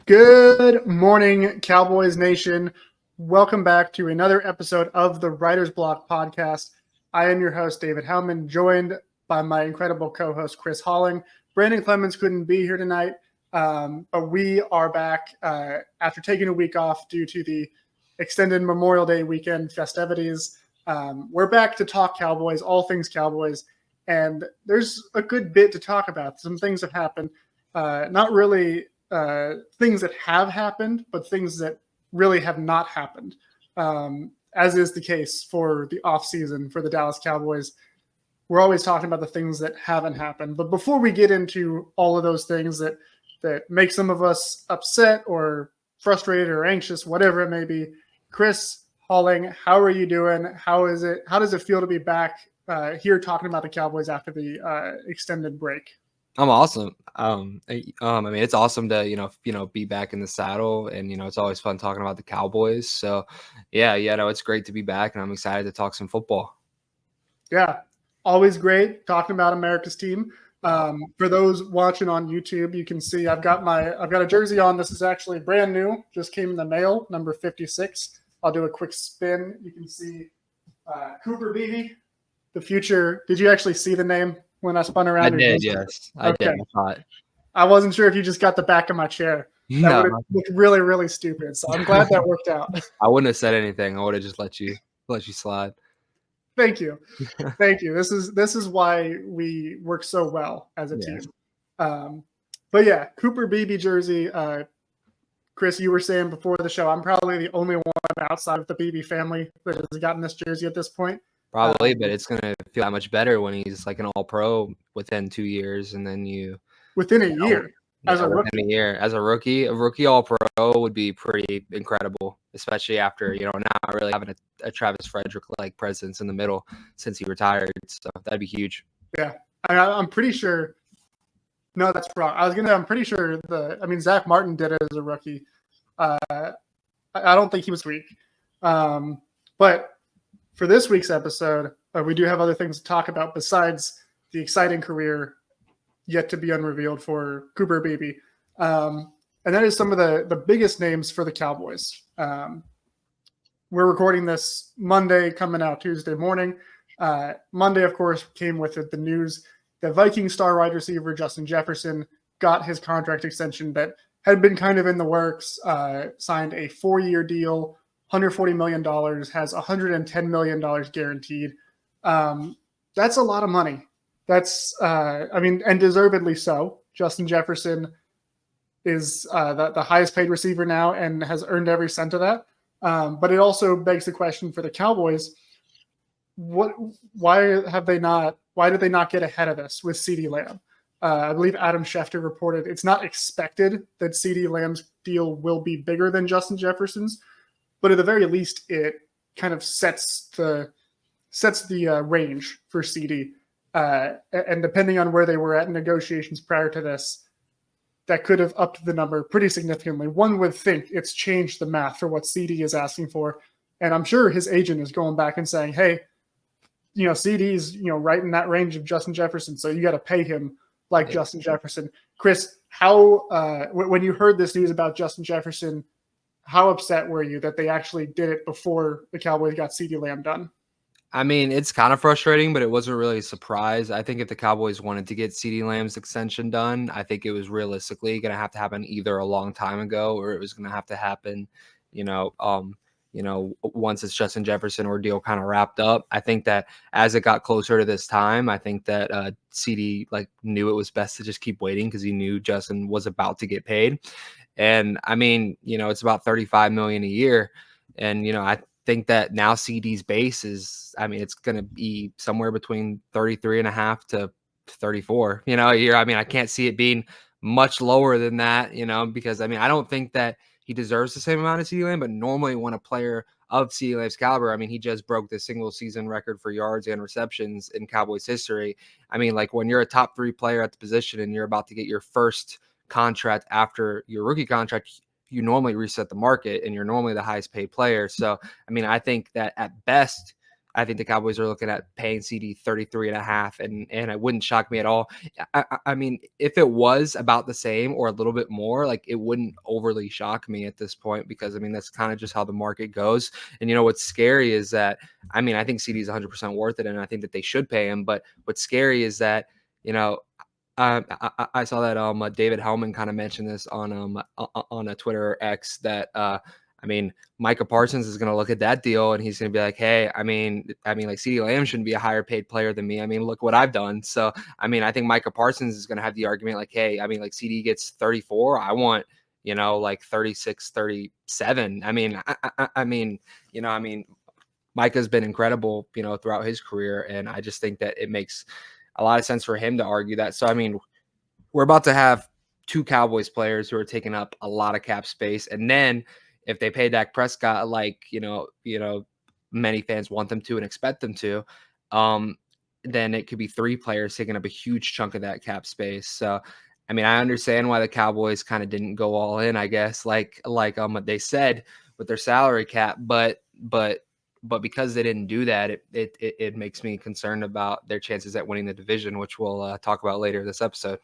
Good morning, Cowboys Nation. Welcome back to another episode of the Writer's Block podcast. I am your host, David Howman, joined by my incredible co-host, Chris Halling. Brandon Clemens couldn't be here tonight, but we are back after taking a week off due to the extended Memorial Day weekend festivities. We're back to talk Cowboys, all things Cowboys, and there's a good bit to talk about. Some things have happened, not really things that have happened, but things that really have not happened, as is the case for the offseason for the Dallas Cowboys. We're always talking about the things that haven't happened. But before we get into all of those things that make some of us upset or frustrated or anxious, whatever it may be, Chris Halling, how are you doing? How does it feel to be back here talking about the Cowboys after the extended break? I'm awesome. I mean, it's awesome to, be back in the saddle, and, it's always fun talking about the Cowboys. So yeah, it's great to be back, and I'm excited to talk some football. Yeah, always great talking about America's team. For those watching on YouTube, you can see I've got a jersey on. This is actually brand new, just came in the mail, number 56. I'll do a quick spin. You can see Cooper Beebe, the future. Did you actually see the name when I spun around? I did, yes. I did. I wasn't sure if you just got the back of my chair. That would have looked really, really stupid. So I'm glad that worked out. I wouldn't have said anything. I would have just let you slide. Thank you. Thank you. This is why we work so well as a team. But yeah, Cooper Beebe jersey. Chris, you were saying before the show, I'm probably the only one outside of the Beebe family that has gotten this jersey at this point. Probably, but it's going to feel that much better when he's like an all-pro within 2 years, and then within a year as a rookie. A rookie all-pro would be pretty incredible, especially after not really having a Travis Frederick-like presence in the middle since he retired. So that'd be huge. Yeah, I'm pretty sure. No, that's wrong. I'm pretty sure Zach Martin did it as a rookie. I don't think he was weak, but for this week's episode, we do have other things to talk about besides the exciting career yet to be unrevealed for Cooper Beebe. And that is some of the biggest names for the Cowboys. We're recording this Monday, coming out Tuesday morning. Monday, of course, came with the news that Viking star wide receiver Justin Jefferson got his contract extension that had been kind of in the works, signed a 4-year deal, $140 million, has $110 million guaranteed. That's a lot of money. That's, and deservedly so. Justin Jefferson is the highest paid receiver now and has earned every cent of that. But it also begs the question for the Cowboys, why did they not get ahead of this with CeeDee Lamb? I believe Adam Schefter reported it's not expected that CeeDee Lamb's deal will be bigger than Justin Jefferson's, but at the very least, it kind of sets the range for CeeDee. And depending on where they were at in negotiations prior to this, that could have upped the number pretty significantly. One would think it's changed the math for what CeeDee is asking for. And I'm sure his agent is going back and saying, hey, CeeDee's, right in that range of Justin Jefferson, so you got to pay him like Justin Jefferson. Chris, how when you heard this news about Justin Jefferson, how upset were you that they actually did it before the Cowboys got CeeDee Lamb done? I mean, it's kind of frustrating, but it wasn't really a surprise. I think if the Cowboys wanted to get CeeDee Lamb's extension done, I think it was realistically going to have to happen either a long time ago or it was going to have to happen, once it's Justin Jefferson ordeal kind of wrapped up. I think that as it got closer to this time, I think that CeeDee knew it was best to just keep waiting because he knew Justin was about to get paid. And I mean, it's about $35 million a year. And, I think that now CeeDee's base is, it's going to be somewhere between 33.5 to 34, a year. I can't see it being much lower than that, because I don't think that he deserves the same amount of CeeDee Lamb, but normally when a player of CeeDee Lamb's caliber, he just broke the single season record for yards and receptions in Cowboys history. When you're a top 3 player at the position and you're about to get your first contract after your rookie contract, you normally reset the market and you're normally the highest paid player. So, I think that at best, I think the Cowboys are looking at paying CD 33.5, and it wouldn't shock me at all. I mean, if it was about the same or a little bit more, like it wouldn't overly shock me at this point, because I mean that's kind of just how the market goes. And what's scary is that I mean I think CD is 100% worth it, and I think that they should pay him. But what's scary is that I saw that David Howman kind of mentioned this on a Twitter X that I mean, Micah Parsons is going to look at that deal and he's going to be like, hey, I mean, like CeeDee Lamb shouldn't be a higher paid player than me. I mean, look what I've done. So, I mean, I think Micah Parsons is going to have the argument like, hey, I mean, like CD gets 34. I want, like 36, 37. I mean, Micah's been incredible, throughout his career. And I just think that it makes a lot of sense for him to argue that. So, I mean, we're about to have two Cowboys players who are taking up a lot of cap space. And then if they pay Dak Prescott, like, many fans want them to and expect them to, then it could be three players taking up a huge chunk of that cap space. So, I mean, I understand why the Cowboys kind of didn't go all in, I guess, like they said with their salary cap, but because they didn't do that, it makes me concerned about their chances at winning the division, which we'll talk about later this episode.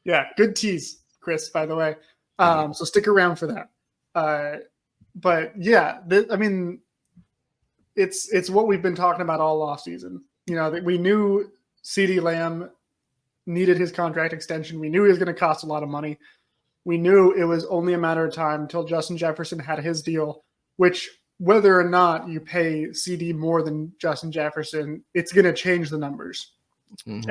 Yeah, good tease, Chris, by the way. So stick around for that. But yeah, I mean, it's what we've been talking about all off season. That we knew CeeDee Lamb needed his contract extension. We knew he was going to cost a lot of money. We knew it was only a matter of time until Justin Jefferson had his deal, which whether or not you pay CD more than Justin Jefferson, it's going to change the numbers. Mm-hmm.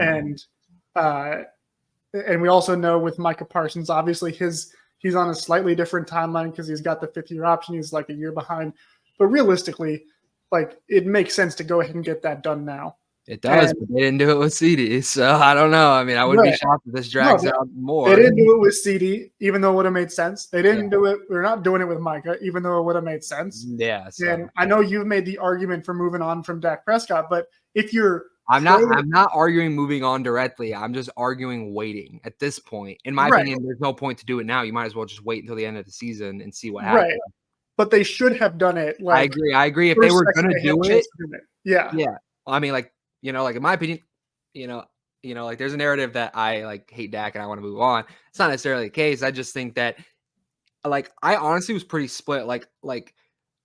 And we also know with Micah Parsons, obviously he's on a slightly different timeline because he's got the 5th-year option. He's like a year behind. But realistically, like it makes sense to go ahead and get that done now. It does, but they didn't do it with CD. So I don't know. I mean, I wouldn't be shocked if this drags out more. They didn't do it with CD, even though it would have made sense. They didn't do it. We're not doing it with Micah, even though it would have made sense. Yeah. So. And I know you've made the argument for moving on from Dak Prescott, but if you're I'm not arguing moving on directly. I'm just arguing waiting at this point. In my opinion, there's no point to do it now. You might as well just wait until the end of the season and see what happens. Right. But they should have done it. Like I agree. If they were going to do it, yeah. I mean, like in my opinion, like there's a narrative that I like hate Dak and I want to move on. It's not necessarily the case. I just think that, like, I honestly was pretty split.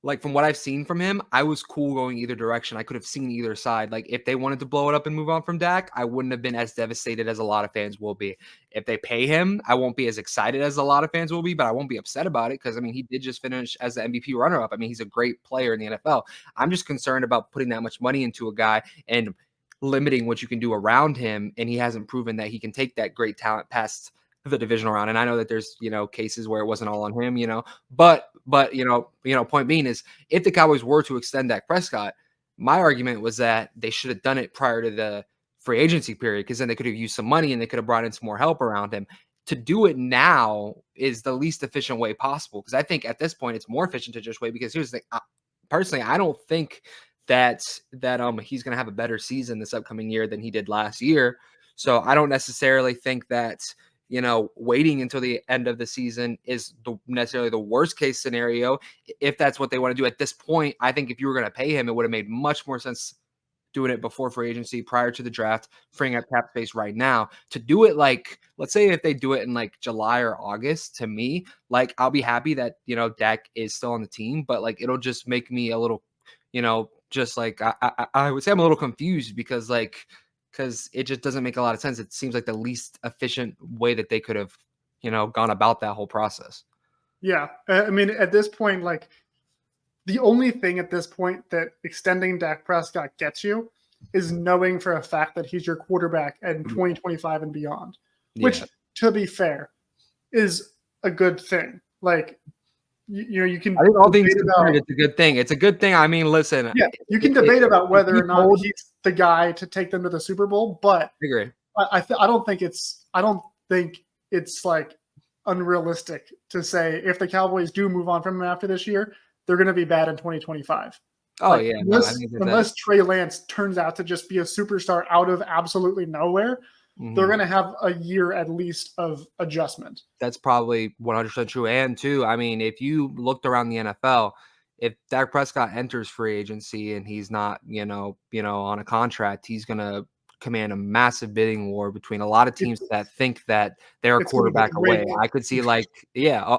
Like from what I've seen from him, I was cool going either direction. I could have seen either side. Like if they wanted to blow it up and move on from Dak, I wouldn't have been as devastated as a lot of fans will be. If they pay him, I won't be as excited as a lot of fans will be, but I won't be upset about it because, I mean, he did just finish as the MVP runner-up. I mean, he's a great player in the NFL. I'm just concerned about putting that much money into a guy and limiting what you can do around him, and he hasn't proven that he can take that great talent past the divisional round. And I know that there's, cases where it wasn't all on him, but point being is if the Cowboys were to extend Dak Prescott, my argument was that they should have done it prior to the free agency period, because then they could have used some money and they could have brought in some more help around him. To do it now is the least efficient way possible, because I think at this point it's more efficient to just wait, because here's the thing. Personally, I don't think that he's going to have a better season this upcoming year than he did last year. So I don't necessarily think that waiting until the end of the season is necessarily the worst case scenario. If that's what they want to do at this point, I think if you were going to pay him, it would have made much more sense doing it before free agency, prior to the draft, freeing up cap space right now. To do it, like, let's say if they do it in like July or August, to me, like, I'll be happy that, Dak is still on the team, but like, it'll just make me a little, just like, I would say I'm a little confused because it just doesn't make a lot of sense. It seems like the least efficient way that they could have, gone about that whole process. Yeah. I mean, at this point, like, the only thing at this point that extending Dak Prescott gets you is knowing for a fact that he's your quarterback in 2025 and beyond, which, to be fair, is a good thing. Like, you can. I think all things considered, it's a good thing. It's a good thing. I mean, listen. Yeah, you can debate about whether or not he's the guy to take them to the Super Bowl, but I agree. I don't think it's like unrealistic to say if the Cowboys do move on from him after this year, they're going to be bad in 2025. Oh, like, yeah. Unless Trey Lance turns out to just be a superstar out of absolutely nowhere, they're going to have a year at least of adjustment. That's probably 100% true. And too, I mean, if you looked around the NFL, if Dak Prescott enters free agency and he's not, on a contract, he's going to command a massive bidding war between a lot of teams that think that they're a It's going to be quarterback a great away. war. I could see yeah.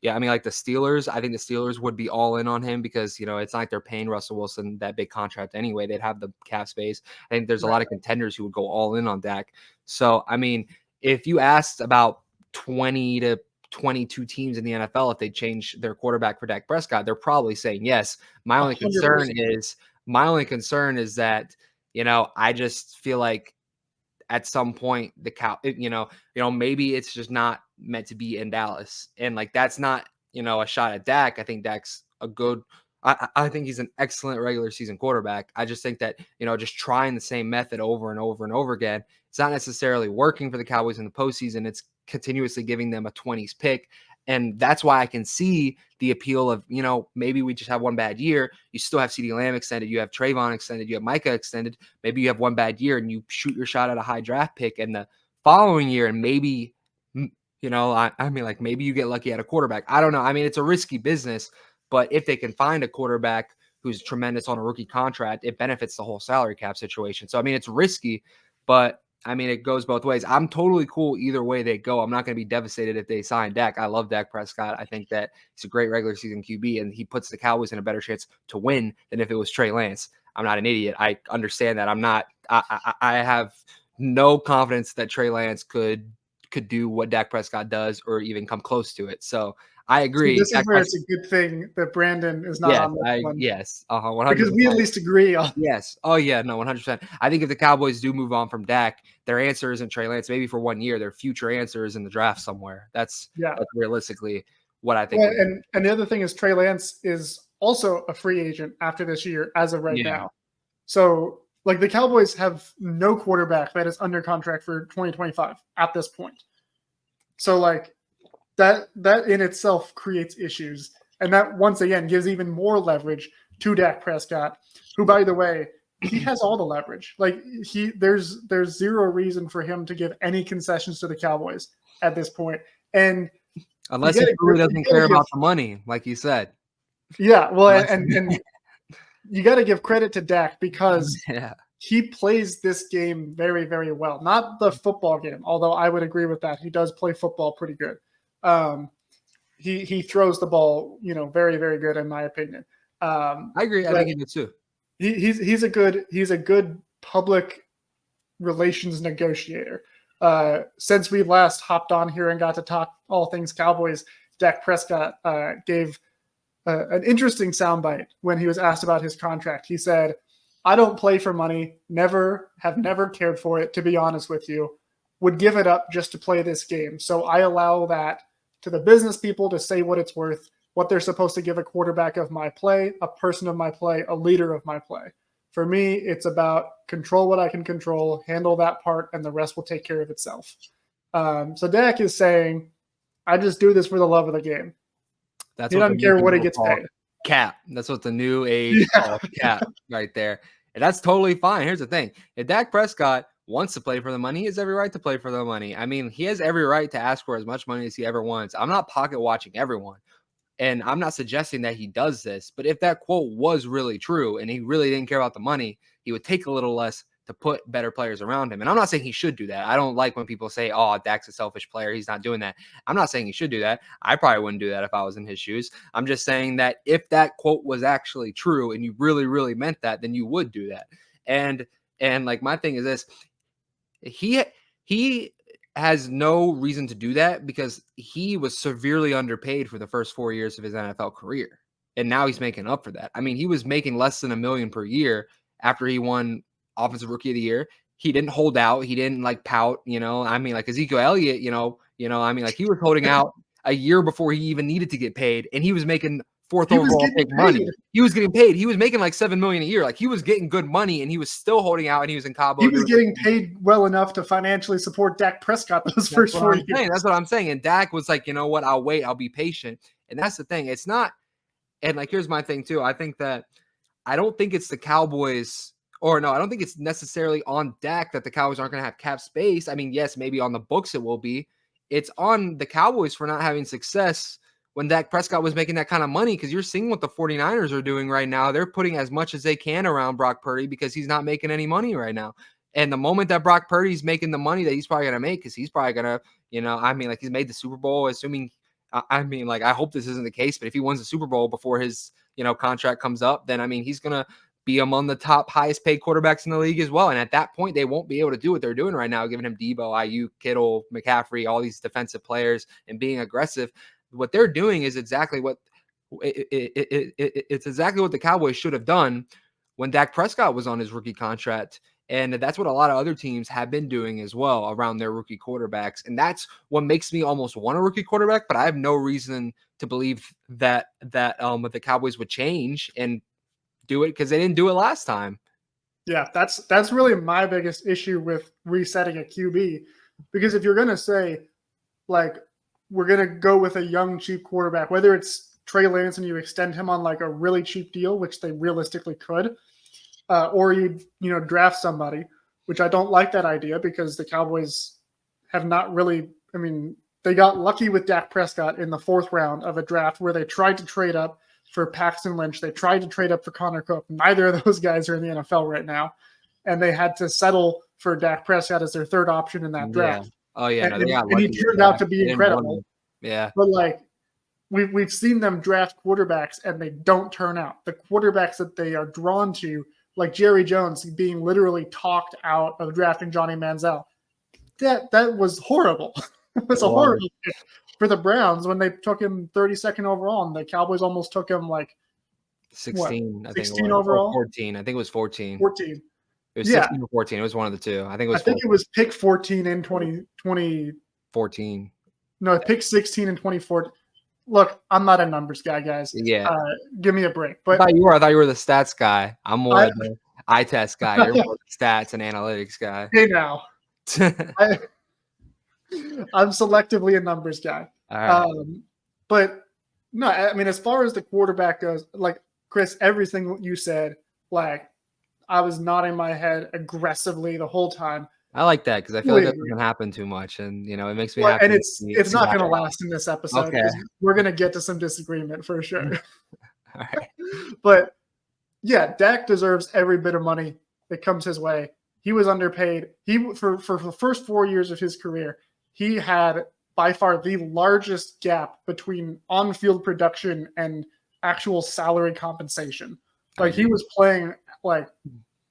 I mean, like the Steelers, I think the Steelers would be all in on him because, it's not like they're paying Russell Wilson that big contract anyway. They'd have the cap space. I think there's a lot of contenders who would go all in on Dak. So, I mean, if you asked about 20 to 22 teams in the NFL, if they change their quarterback for Dak Prescott, they're probably saying yes. My only 100%. concern is that, I just feel like at some point maybe it's just not meant to be in Dallas. And like, that's not, a shot at Dak. I think Dak's I think he's an excellent regular season quarterback. I just think that, just trying the same method over and over and over again, it's not necessarily working for the Cowboys in the postseason. It's continuously giving them a 20s pick. And that's why I can see the appeal of, maybe we just have one bad year. You still have CeeDee Lamb extended. You have Trayvon extended. You have Micah extended. Maybe you have one bad year and you shoot your shot at a high draft pick. And the following year, and maybe, maybe you get lucky at a quarterback. I don't know. I mean, it's a risky business. But if they can find a quarterback who's tremendous on a rookie contract, it benefits the whole salary cap situation. So, I mean, it's risky, but I mean, it goes both ways. I'm totally cool either way they go. I'm not going to be devastated if they sign Dak. I love Dak Prescott. I think that he's a great regular season QB, and he puts the Cowboys in a better chance to win than if it was Trey Lance. I'm not an idiot. I understand that. I have no confidence that Trey Lance could do what Dak Prescott does or even come close to it. So I agree. So this is where it's a good thing that Brandon is not on this one. Yes, 100%. Because we at least agree on. Yes. Oh yeah, no, 100%. I think if the Cowboys do move on from Dak, their answer isn't Trey Lance. Maybe for 1 year, their future answer is in the draft somewhere. That's realistically what I think. Well, and the other thing is Trey Lance is also a free agent after this year as of right now. So like the Cowboys have no quarterback that is under contract for 2025 at this point. So like that in itself creates issues. And that once again gives even more leverage to Dak Prescott, who, by the way, he has all the leverage. Like there's zero reason for him to give any concessions to the Cowboys at this point. And unless he really doesn't care about the money, like you said. Yeah, well, and you got to give credit to Dak because he plays this game very, very well. Not the football game, although I would agree with that. He does play football pretty good. He throws the ball, very, very good in my opinion. I agree. I think he did too. He's a good public relations negotiator. Since we last hopped on here and got to talk all things Cowboys, Dak Prescott gave an interesting soundbite when he was asked about his contract. He said, "I don't play for money. Never cared for it. To be honest with you, would give it up just to play this game. So I allow that to the business people to say what it's worth, what they're supposed to give a quarterback of my play, a person of my play, a leader of my play. For me, it's about control what I can control, handle that part, and the rest will take care of itself." So Dak is saying, I just do this for the love of the game. He doesn't care what he gets paid. Cap. That's what the new age called cap right there. And that's totally fine. Here's the thing. If Dak Prescott wants to play for the money, he has every right to play for the money. I mean, he has every right to ask for as much money as he ever wants. I'm not pocket watching everyone. And I'm not suggesting that he does this, but if that quote was really true and he really didn't care about the money, he would take a little less to put better players around him. And I'm not saying he should do that. I don't like when people say, "Oh, Dak's a selfish player. He's not doing that." I'm not saying he should do that. I probably wouldn't do that if I was in his shoes. I'm just saying that if that quote was actually true and you really, really meant that, then you would do that. And like my thing is this, he has no reason to do that because he was severely underpaid for the first 4 years of his NFL career. And now he's making up for that. I mean, he was making less than $1 million per year after he won Offensive Rookie of the Year. He didn't hold out. He didn't pout, I mean, like Ezekiel Elliott, I mean, like he was holding out a year before he even needed to get paid. And he was making fourth overall pick money. He was getting paid. He was making like $7 million a year. Like he was getting good money and he was still holding out and he was in Cabo. He was getting paid well enough to financially support Dak Prescott those first 4 years. That's what I'm saying. And Dak was like, you know what? I'll wait. I'll be patient. And that's the thing. It's not. And here's my thing too. I don't think it's the Cowboys. Or no, I don't think it's necessarily on Dak that the Cowboys aren't going to have cap space. I mean, yes, maybe on the books it will be. It's on the Cowboys for not having success when Dak Prescott was making that kind of money, because you're seeing what the 49ers are doing right now. They're putting as much as they can around Brock Purdy because he's not making any money right now. And the moment that Brock Purdy's making the money that he's probably going to make, because he's probably going to, he's made the Super Bowl, assuming, I hope this isn't the case, but if he wins the Super Bowl before his, contract comes up, then, he's going to be among the top highest paid quarterbacks in the league as well. And at that point, they won't be able to do what they're doing right now, giving him Debo, Ayuk, Kittle, McCaffrey, all these defensive players and being aggressive. What they're doing is exactly what it's exactly what the Cowboys should have done when Dak Prescott was on his rookie contract. And that's what a lot of other teams have been doing as well around their rookie quarterbacks. And that's what makes me almost want a rookie quarterback, but I have no reason to believe that the Cowboys would change and do it because they didn't do it last time. Yeah, that's really my biggest issue with resetting a QB. Because if you're going to say, like, we're going to go with a young, cheap quarterback, whether it's Trey Lance and you extend him on like a really cheap deal, which they realistically could, or you draft somebody, which I don't like that idea because the Cowboys have not really, they got lucky with Dak Prescott in the 4th round of a draft where they tried to trade up for Paxton Lynch. They tried to trade up for Connor Cook. Neither of those guys are in the NFL right now. And they had to settle for Dak Prescott as their 3rd option in that draft. Yeah. Oh, yeah. And he turned out to be incredible. Yeah. But like, we've seen them draft quarterbacks and they don't turn out. The quarterbacks that they are drawn to, like Jerry Jones being literally talked out of drafting Johnny Manziel, that was horrible. It was a horrible pick for the Browns when they took him 32nd overall, and the Cowboys almost took him like 16. What, I think 16 overall, 14. I think it was 14. 14. It was 16 or 14. It was one of the two. I think it was pick 14 in 2020. 14. No, pick 16 in 2014. Look, I'm not a numbers guy, guys. Yeah. Give me a break. But I thought you were the stats guy. I'm more of the eye test guy. You're more the stats and analytics guy. Hey, now. I'm selectively a numbers guy. All right. But no, as far as the quarterback goes, like, Chris, everything you said, like, I was nodding my head aggressively the whole time. I like that because I feel like that doesn't happen too much, and it makes me happy. And it's not going to last in this episode. Okay. We're going to get to some disagreement for sure. All right. But yeah, Dak deserves every bit of money that comes his way. He was underpaid. For the first 4 years of his career, he had by far the largest gap between on-field production and actual salary compensation. Like, he was playing like,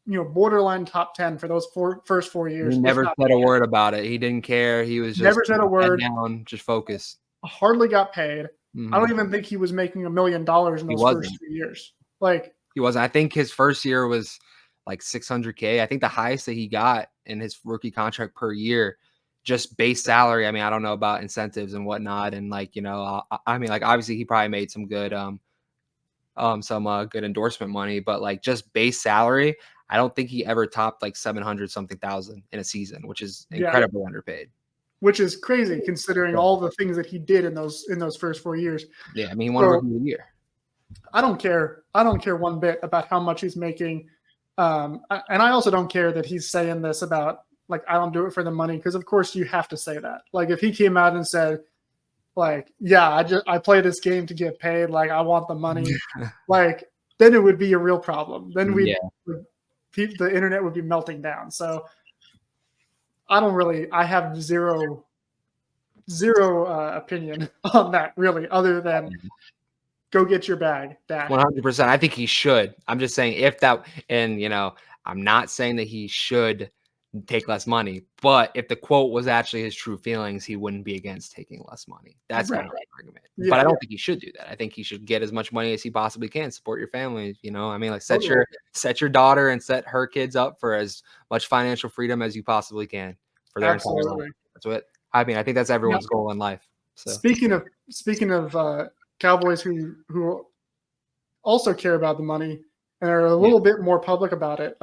borderline top 10 for those first 4 years. He never said a word about it. He didn't care. He was just never said a word. Down, just focused. Hardly got paid. Mm-hmm. I don't even think he was making $1 million in those first 3 years. Like, he wasn't. I think his first year was like $600K. I think the highest that he got in his rookie contract per year, just base salary. I don't know about incentives and whatnot. And obviously he probably made some good, good endorsement money, but like just base salary, I don't think he ever topped like 700 something thousand in a season, which is incredibly underpaid. Which is crazy considering all the things that he did in those first 4 years. Yeah, he won rookie of the year. I don't care one bit about how much he's making. And I also don't care that he's saying this about, like, I don't do it for the money, because of course you have to say that. Like, if he came out and said, like, yeah, I play this game to get paid, like, I want the money, like, then it would be a real problem. Then the internet would be melting down. So I have zero opinion on that, really, other than go get your bag, Dak. 100%. I think he should. I'm just saying I'm not saying that he should take less money, but if the quote was actually his true feelings, he wouldn't be against taking less money. That's my argument. Yeah, but I don't think he should do that. I think he should get as much money as he possibly can, support your family. Set your daughter and set her kids up for as much financial freedom as you possibly can for their entire life. That's what I think that's everyone's goal in life. So speaking of Cowboys who also care about the money and are a little bit more public about it.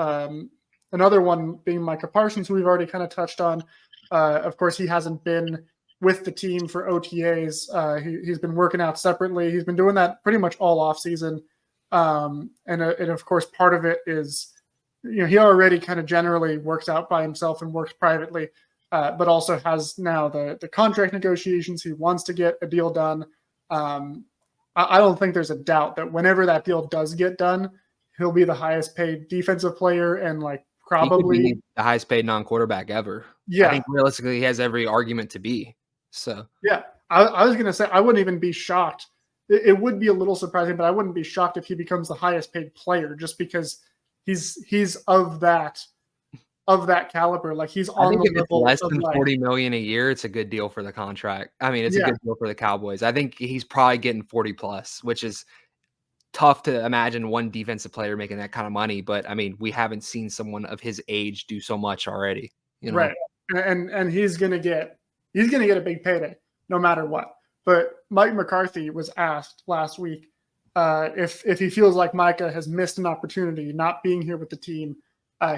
Another one being Micah Parsons, who we've already kind of touched on. Of course, he hasn't been with the team for OTAs. He's been working out separately. He's been doing that pretty much all off season. And of course, part of it is, he already kind of generally works out by himself and works privately, but also has now the contract negotiations. He wants to get a deal done. I don't think there's a doubt that whenever that deal does get done, he'll be the highest paid defensive player and like He could probably be the highest paid non-quarterback ever. I yeah. think realistically he has every argument to be. So Yeah, I was gonna say I wouldn't even be shocked. It would be a little surprising, but I wouldn't be shocked if he becomes the highest paid player just because he's of that caliber. Like he's I on think the if it's level less of than like 40 million a year, it's a good deal for the contract. I mean, it's a yeah, good deal for the Cowboys. I think he's probably getting 40 plus, which is tough to imagine one defensive player making that kind of money. But I mean, we haven't seen someone of his age do so much already. You know, right. And he's gonna get a big payday no matter what. But Mike McCarthy was asked last week if he feels like Micah has missed an opportunity not being here with the team.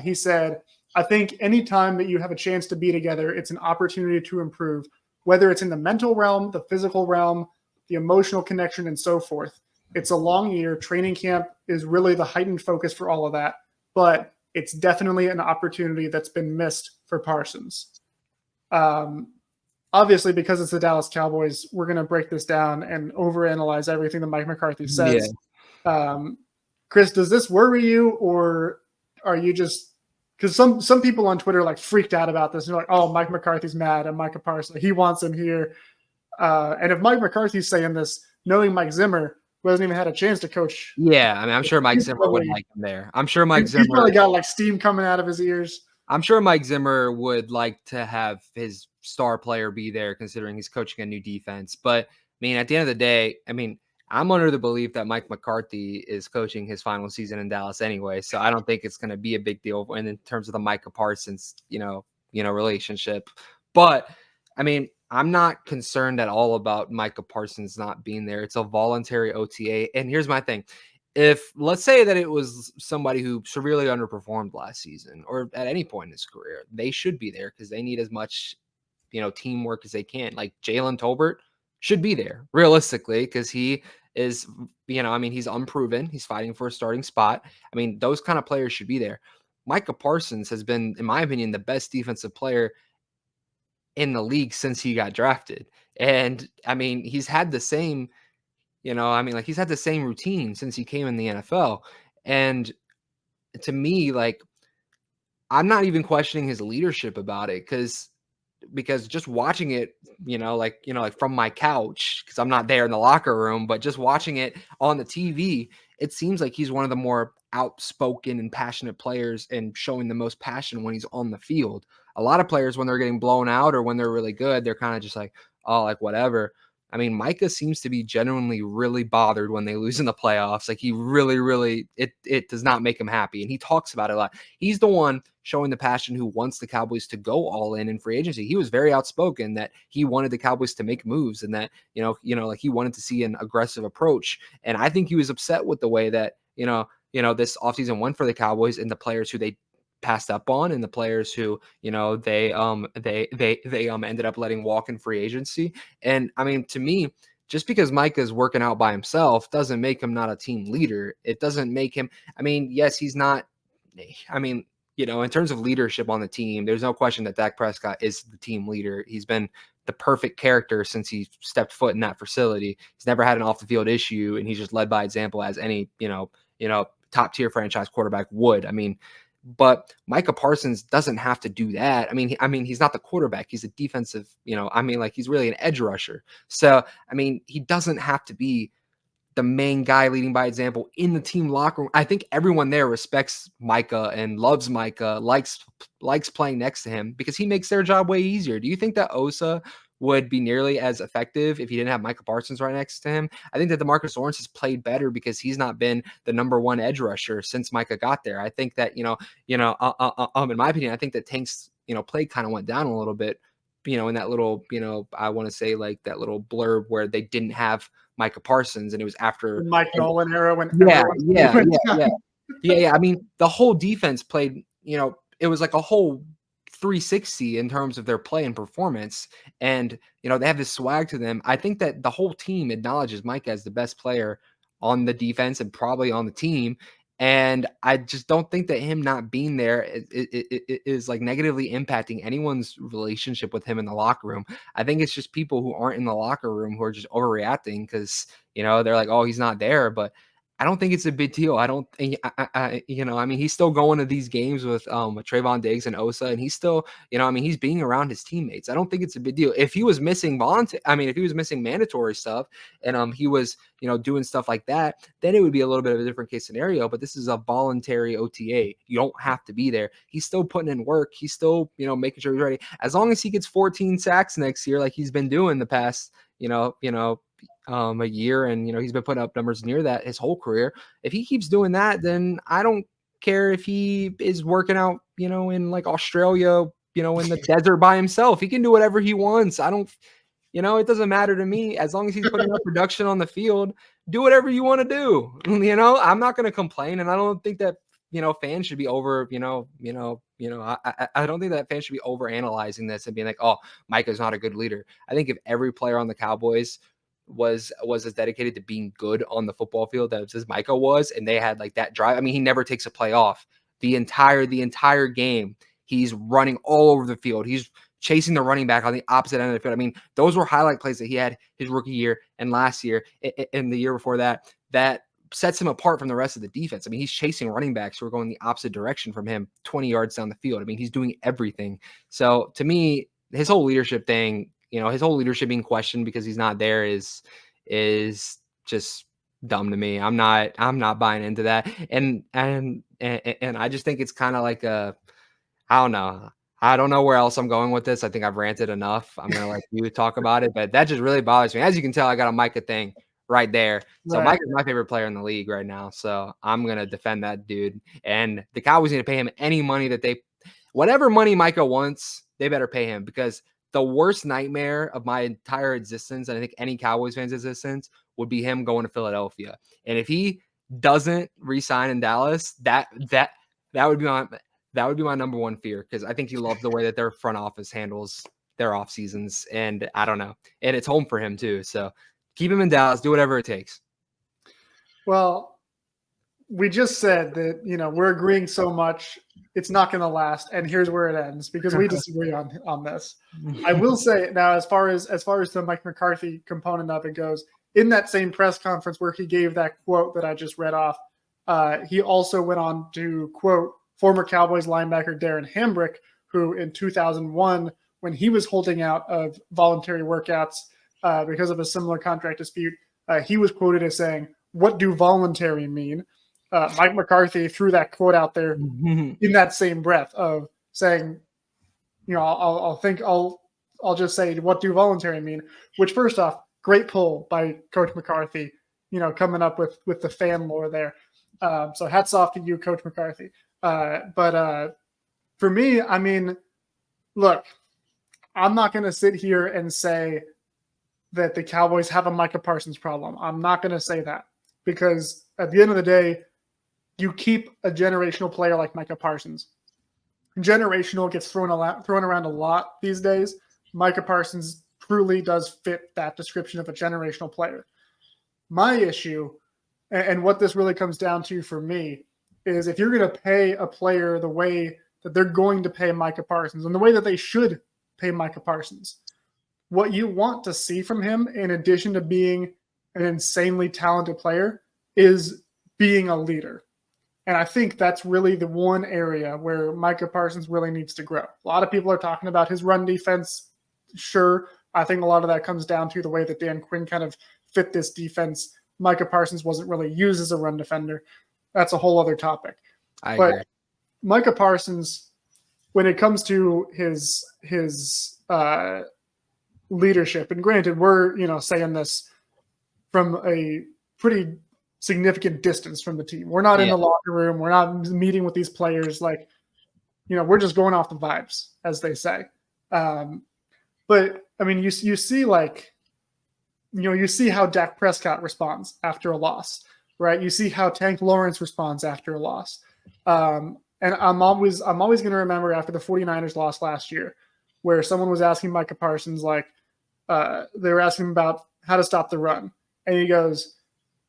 He said, I think anytime that you have a chance to be together, it's an opportunity to improve, whether it's in the mental realm, the physical realm, the emotional connection, and so forth. It's a long year. Training camp is really the heightened focus for all of that, but it's definitely an opportunity that's been missed for Parsons. Obviously, because it's the Dallas Cowboys, we're going to break this down and overanalyze everything that Mike McCarthy says. yeah. Chris, does this worry you, or are you just because some people on Twitter like freaked out about this? They're like, "Oh, Mike McCarthy's mad at Micah Parsons. He wants him here." And if Mike McCarthy's saying this, knowing Mike Zimmer, who hasn't even had a chance to coach, Yeah, I mean, I'm sure Mike Zimmer would like him there. I'm sure Mike he's Zimmer. probably got like steam coming out of his ears. I'm sure Mike Zimmer would like to have his star player be there, considering he's coaching a new defense. But I mean, at the end of the day, I mean, I'm under the belief that Mike McCarthy is coaching his final season in Dallas anyway, so I don't think it's going to be a big deal in terms of the Micah Parsons, relationship. But I mean, I'm not concerned at all about Micah Parsons not being there. It's a voluntary OTA, and here's my thing: if let's say that it was somebody who severely underperformed last season or at any point in his career, they should be there because they need as much, teamwork as they can. Like Jalen Tolbert should be there realistically because he is, he's unproven. He's fighting for a starting spot. I mean, those kind of players should be there. Micah Parsons has been, in my opinion, the best defensive player in the league since he got drafted. And I mean, he's had the same he's had the same routine since he came in the NFL. And to me, like, I'm not even questioning his leadership about it because just watching it, like from my couch, because I'm not there in the locker room, but just watching it on the TV, it seems like he's one of the more outspoken and passionate players and showing the most passion when he's on the field. A lot of players, when they're getting blown out or when they're really good, they're kind of just like, oh, like whatever. I mean, Micah seems to be genuinely really bothered when they lose in the playoffs. Like he really, really, it does not make him happy. And he talks about it a lot. He's the one showing the passion who wants the Cowboys to go all in free agency. He was very outspoken that he wanted the Cowboys to make moves and that, like he wanted to see an aggressive approach. And I think he was upset with the way that, this offseason went for the Cowboys and the players who they passed up on and the players who they ended up letting walk in free agency. And I mean, to me, just because Micah is working out by himself doesn't make him not a team leader. It doesn't make him, I mean, yes, he's not, I mean, in terms of leadership on the team, there's no question that Dak Prescott is the team leader. He's been the perfect character since he stepped foot in that facility. He's never had an off the field issue, and he's just led by example as any, top tier franchise quarterback would. I mean, but Micah Parsons doesn't have to do that. I mean, he's not the quarterback. He's a defensive, he's really an edge rusher. So, I mean, he doesn't have to be the main guy leading by example in the team locker room. I think everyone there respects Micah and loves Micah, likes playing next to him because he makes their job way easier. Do you think that Osa would be nearly as effective if he didn't have Micah Parsons right next to him? I think that DeMarcus Lawrence has played better because he's not been the number one edge rusher since Micah got there. I think that, in my opinion, I think that Tank's, play kind of went down a little bit, in that little, I want to say like that little blurb where they didn't have Micah Parsons and it was after the Mike Nolan era when yeah. I mean, the whole defense played, it was like a whole 360 in terms of their play and performance. And, they have this swag to them. I think that the whole team acknowledges Mike as the best player on the defense and probably on the team. And I just don't think that him not being there is like negatively impacting anyone's relationship with him in the locker room. I think it's just people who aren't in the locker room who are just overreacting because, they're like, oh, he's not there. But I don't think it's a big deal. I don't think, I mean, he's still going to these games with Trayvon Diggs and Osa, and he's still, he's being around his teammates. I don't think it's a big deal. If he was missing if he was missing mandatory stuff and he was, doing stuff like that, then it would be a little bit of a different case scenario. But this is a voluntary OTA. You don't have to be there. He's still putting in work. He's still, making sure he's ready. As long as he gets 14 sacks next year, like he's been doing the past, a year, and he's been putting up numbers near that his whole career. If he keeps doing that, then I don't care if he is working out, in like Australia, in the desert by himself. He can do whatever he wants. I don't, it doesn't matter to me as long as he's putting up production on the field. Do whatever you want to do. I'm not going to complain, and I don't think that fans should be over. I don't think that fans should be over analyzing this and being like, oh, Micah's not a good leader. I think if every player on the Cowboys was as dedicated to being good on the football field as Micah was, and they had like that drive. I mean, he never takes a play off the entire game. He's running all over the field. He's chasing the running back on the opposite end of the field. I mean, those were highlight plays that he had his rookie year and last year and the year before that sets him apart from the rest of the defense. I mean, he's chasing running backs who are going the opposite direction from him 20 yards down the field. I mean, he's doing everything. So to me, his whole leadership thing, his whole leadership being questioned because he's not there is just dumb to me. I'm not buying into that. And I just think it's kind of like I don't know where else I'm going with this. I think I've ranted enough. I'm going to let you talk about it, but that just really bothers me. As you can tell, I got a Micah thing right there. So Right. Micah's my favorite player in the league right now. So I'm going to defend that dude. And the Cowboys need to pay him any money whatever money Micah wants, they better pay him, because the worst nightmare of my entire existence, and I think any Cowboys fans' existence, would be him going to Philadelphia. And if he doesn't re-sign in Dallas, that would be my number one fear, because I think he loves the way that their front office handles their off seasons, and I don't know. And it's home for him too. So keep him in Dallas, do whatever it takes. Well, we just said that, we're agreeing so much, it's not going to last. And here's where it ends, because we disagree on this. I will say now, as far as the Mike McCarthy component of it goes, in that same press conference where he gave that quote that I just read off, he also went on to quote former Cowboys linebacker Darren Hambrick, who in 2001, when he was holding out of voluntary workouts because of a similar contract dispute, he was quoted as saying, "What do voluntary mean?" Mike McCarthy threw that quote out there in that same breath of saying, I'll just say, "What do voluntary mean?" Which, first off, great pull by Coach McCarthy, coming up with the fan lore there. So hats off to you, Coach McCarthy. But for me, I mean, look, I'm not going to sit here and say that the Cowboys have a Micah Parsons problem. I'm not going to say that, because at the end of the day, you keep a generational player like Micah Parsons. Generational gets thrown around a lot these days. Micah Parsons truly does fit that description of a generational player. My issue, and what this really comes down to for me, is if you're going to pay a player the way that they're going to pay Micah Parsons, and the way that they should pay Micah Parsons, what you want to see from him, in addition to being an insanely talented player, is being a leader. And I think that's really the one area where Micah Parsons really needs to grow. A lot of people are talking about his run defense. Sure, I think a lot of that comes down to the way that Dan Quinn kind of fit this defense. Micah Parsons wasn't really used as a run defender. That's a whole other topic. I agree. Micah Parsons, when it comes to his leadership, and granted, we're saying this from a pretty significant distance from the team. We're not in the locker room. We're not meeting with these players. Like, we're just going off the vibes, as they say. But I mean, you see like, you see how Dak Prescott responds after a loss, right? You see how Tank Lawrence responds after a loss. And I'm always going to remember after the 49ers lost last year, where someone was asking Micah Parsons, like, they were asking him about how to stop the run. And he goes,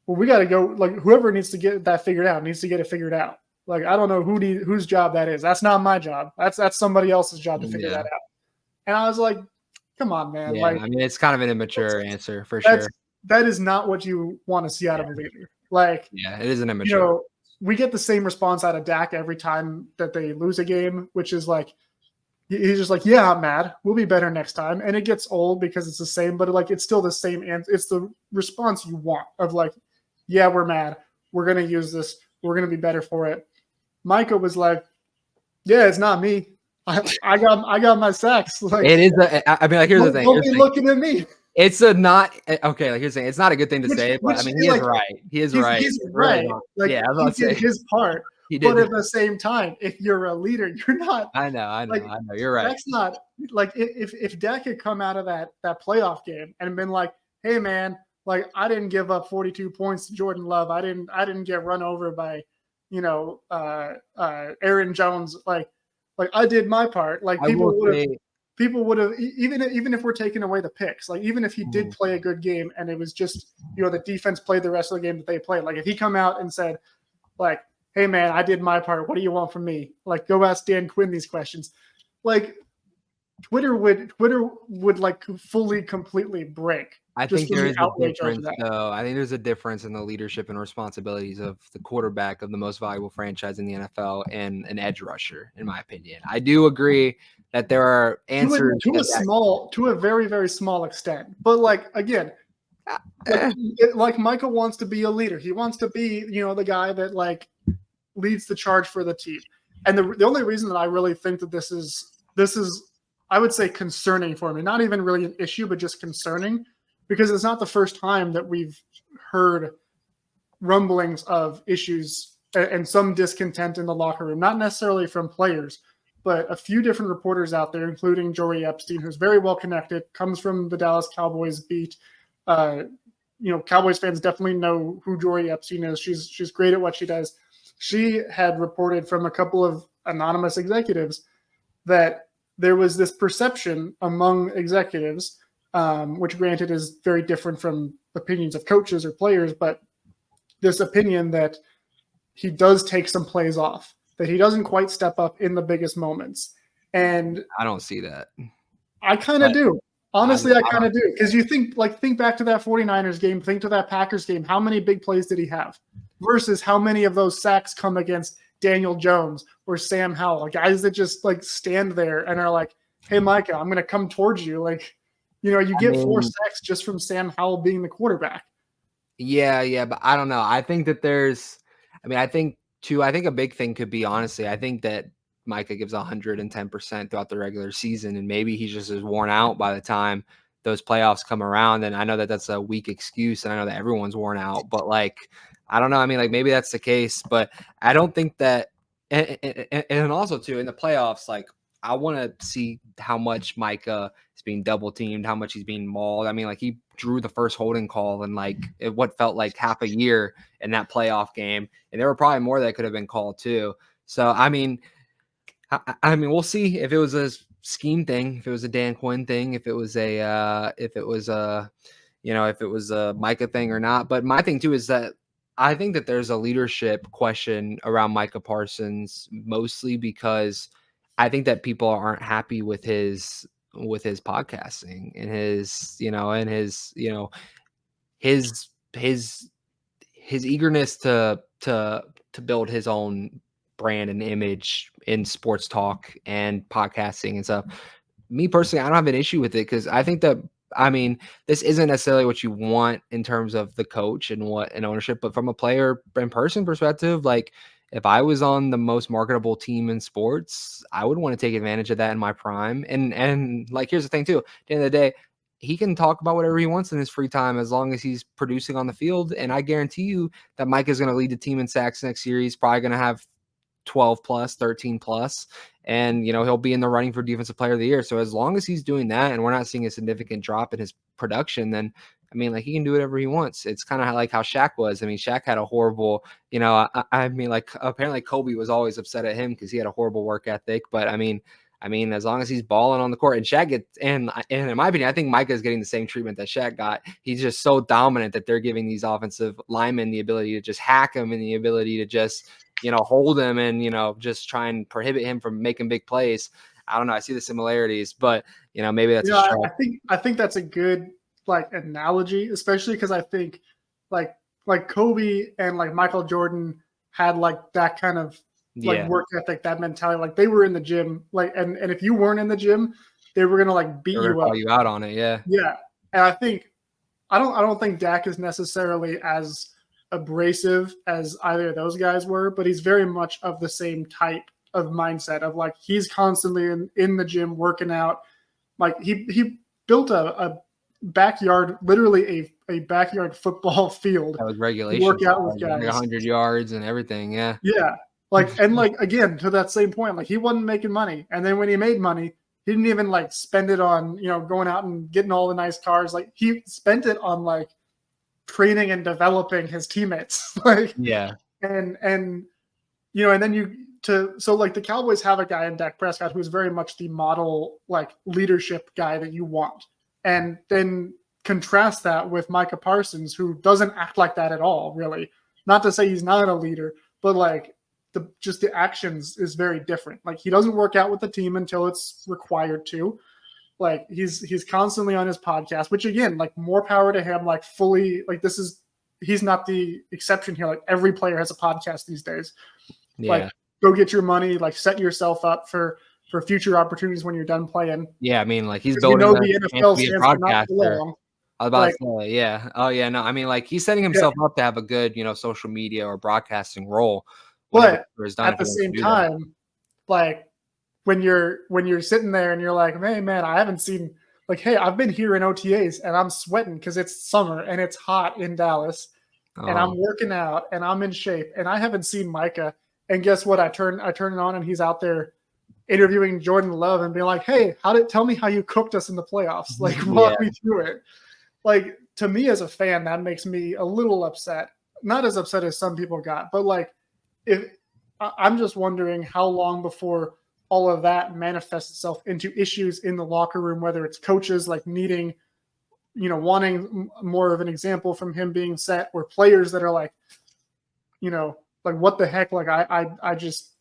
well, we got to go. Like, whoever needs to get that figured out needs to get it figured out. Like, I don't know whose job that is. That's not my job. That's somebody else's job to figure that out. And I was like, come on, man. Yeah, like, I mean, it's kind of an immature answer for that's sure. that is not what you want to see out of a leader. Like, Yeah, it is an immature. We get the same response out of Dak every time that they lose a game, which is like, he's just like, yeah, I'm mad. We'll be better next time. And it gets old because it's the same, but like, it's still the same. And it's the response you want of like, yeah, we're mad. We're going to use this. We're going to be better for it. Micah was like, yeah, it's not me. I got my sacks. Like, it is. I mean, like, here's the thing. Don't be looking at me. It's not okay. Like, here's the thing. It's not a good thing to say, but I mean, he is right. He is right. He's right. Like, yeah, I was he did his part. But at the same time, if you're a leader, you're not. I know. You're right. That's not like if Dak had come out of that playoff game and been like, "Hey, man, like I didn't give up 42 points to Jordan Love. I didn't get run over by, Aaron Jones. Like I did my part. Like people would have even if we're taking away the picks, like even if he did play a good game and it was just the defense played the rest of the game that they played. Like if he come out and said, like, hey man, I did my part. What do you want from me? Like, go ask Dan Quinn these questions. Like, Twitter would like fully, completely break. I think there is a difference, though. I think there's a difference in the leadership and responsibilities of the quarterback of the most valuable franchise in the NFL and an edge rusher, in my opinion. I do agree that there are answers to a very, very small extent. But like again, like Michael wants to be a leader. He wants to be, the guy that like leads the charge for the team. And the only reason that I really think that this is I would say concerning for me, not even really an issue, but just concerning, because it's not the first time that we've heard rumblings of issues and some discontent in the locker room, not necessarily from players, but a few different reporters out there, including Jory Epstein, who's very well connected, comes from the Dallas Cowboys beat. Cowboys fans definitely know who Jory Epstein is. She's great at what she does. She had reported from a couple of anonymous executives that there was this perception among executives, which granted is very different from opinions of coaches or players, but this opinion that he does take some plays off, that he doesn't quite step up in the biggest moments. And I don't see that. I kind of do. Honestly, I kind of do. Because you think back to that 49ers game, think to that Packers game. How many big plays did he have? Versus how many of those sacks come against Daniel Jones or Sam Howell, guys that just like stand there and are like, hey, Micah, I'm going to come towards you. Like, you get 4 sacks just from Sam Howell being the quarterback. Yeah. But I don't know. I think that I think a big thing could be, honestly, I think that Micah gives 110% throughout the regular season, and maybe he's just as worn out by the time those playoffs come around. And I know that that's a weak excuse, and I know that everyone's worn out, but like, I don't know. I mean, like maybe that's the case, but I don't think that. And also too in the playoffs, like I want to see how much Micah is being double teamed, how much he's being mauled. I mean, like he drew the first holding call in like what felt like half a year in that playoff game, and there were probably more that could have been called too. So I mean, we'll see if it was a scheme thing, if it was a Dan Quinn thing, if it was a Micah thing or not. But my thing too is that I think that there's a leadership question around Micah Parsons, mostly because I think that people aren't happy with his podcasting and his eagerness to build his own brand and image in sports talk and podcasting and stuff. Me personally, I don't have an issue with it because I think that, I mean, this isn't necessarily what you want in terms of the coach and ownership, but from a player and person perspective, like if I was on the most marketable team in sports, I would want to take advantage of that in my prime. And like, here's the thing too, at the end of the day, he can talk about whatever he wants in his free time as long as he's producing on the field. And I guarantee you that Mike is going to lead the team in sacks next year. He's probably going to have 12 plus, 13 plus, and he'll be in the running for defensive player of the year. So as long as he's doing that and we're not seeing a significant drop in his production, then I mean, like he can do whatever he wants. It's kind of like how Shaq was. I mean, Shaq had a horrible, I mean, like apparently Kobe was always upset at him because he had a horrible work ethic. But I mean, I mean, as long as he's balling on the court, and Shaq gets, and in my opinion, I think Micah is getting the same treatment that Shaq got. He's just so dominant that they're giving these offensive linemen the ability to just hack him and the ability to just, hold him and, just try and prohibit him from making big plays. I don't know. I see the similarities, but maybe that's a stretch. I think that's a good analogy, especially because I think like Kobe and Michael Jordan had that kind of work ethic, that mentality. They were in the gym, and if you weren't in the gym, they were gonna beat you up. Call you out on it, yeah. Yeah, and I don't think Dak is necessarily as abrasive as either of those guys were, but he's very much of the same type of mindset of he's constantly in the gym working out. He built a backyard, literally a backyard football field. That was regulation. Work out with guys, 100 yards and everything. Yeah. Yeah. Again, to that same point, he wasn't making money. And then when he made money, he didn't even spend it on, going out and getting all the nice cars. He spent it on training and developing his teammates. Yeah. And then the Cowboys have a guy in Dak Prescott who's very much the model leadership guy that you want. And then contrast that with Micah Parsons, who doesn't act like that at all, really. Not to say he's not a leader, but the actions is very different. He doesn't work out with the team until it's required to. He's constantly on his podcast, which again, more power to him. He's not the exception here. Every player has a podcast these days. Yeah. Go get your money. Set yourself up for future opportunities when you're done playing. Yeah, I mean, he's building the NFL stands for not broadcaster. I was about to say, yeah. Oh, yeah, no, I mean, he's setting himself up to have a good, social media or broadcasting role. But at the same time, when you're sitting there and you're hey, man, I haven't seen, hey, I've been here in OTAs and I'm sweating because it's summer and it's hot in Dallas and I'm working out and I'm in shape and I haven't seen Micah. And guess what? I turn it on and he's out there interviewing Jordan Love and being hey, tell me how you cooked us in the playoffs. Walk me through it. To me as a fan, that makes me a little upset. Not as upset as some people got, but if I'm just wondering how long before all of that manifests itself into issues in the locker room, whether it's coaches needing, wanting more of an example from him being set, or players that are what the heck? I just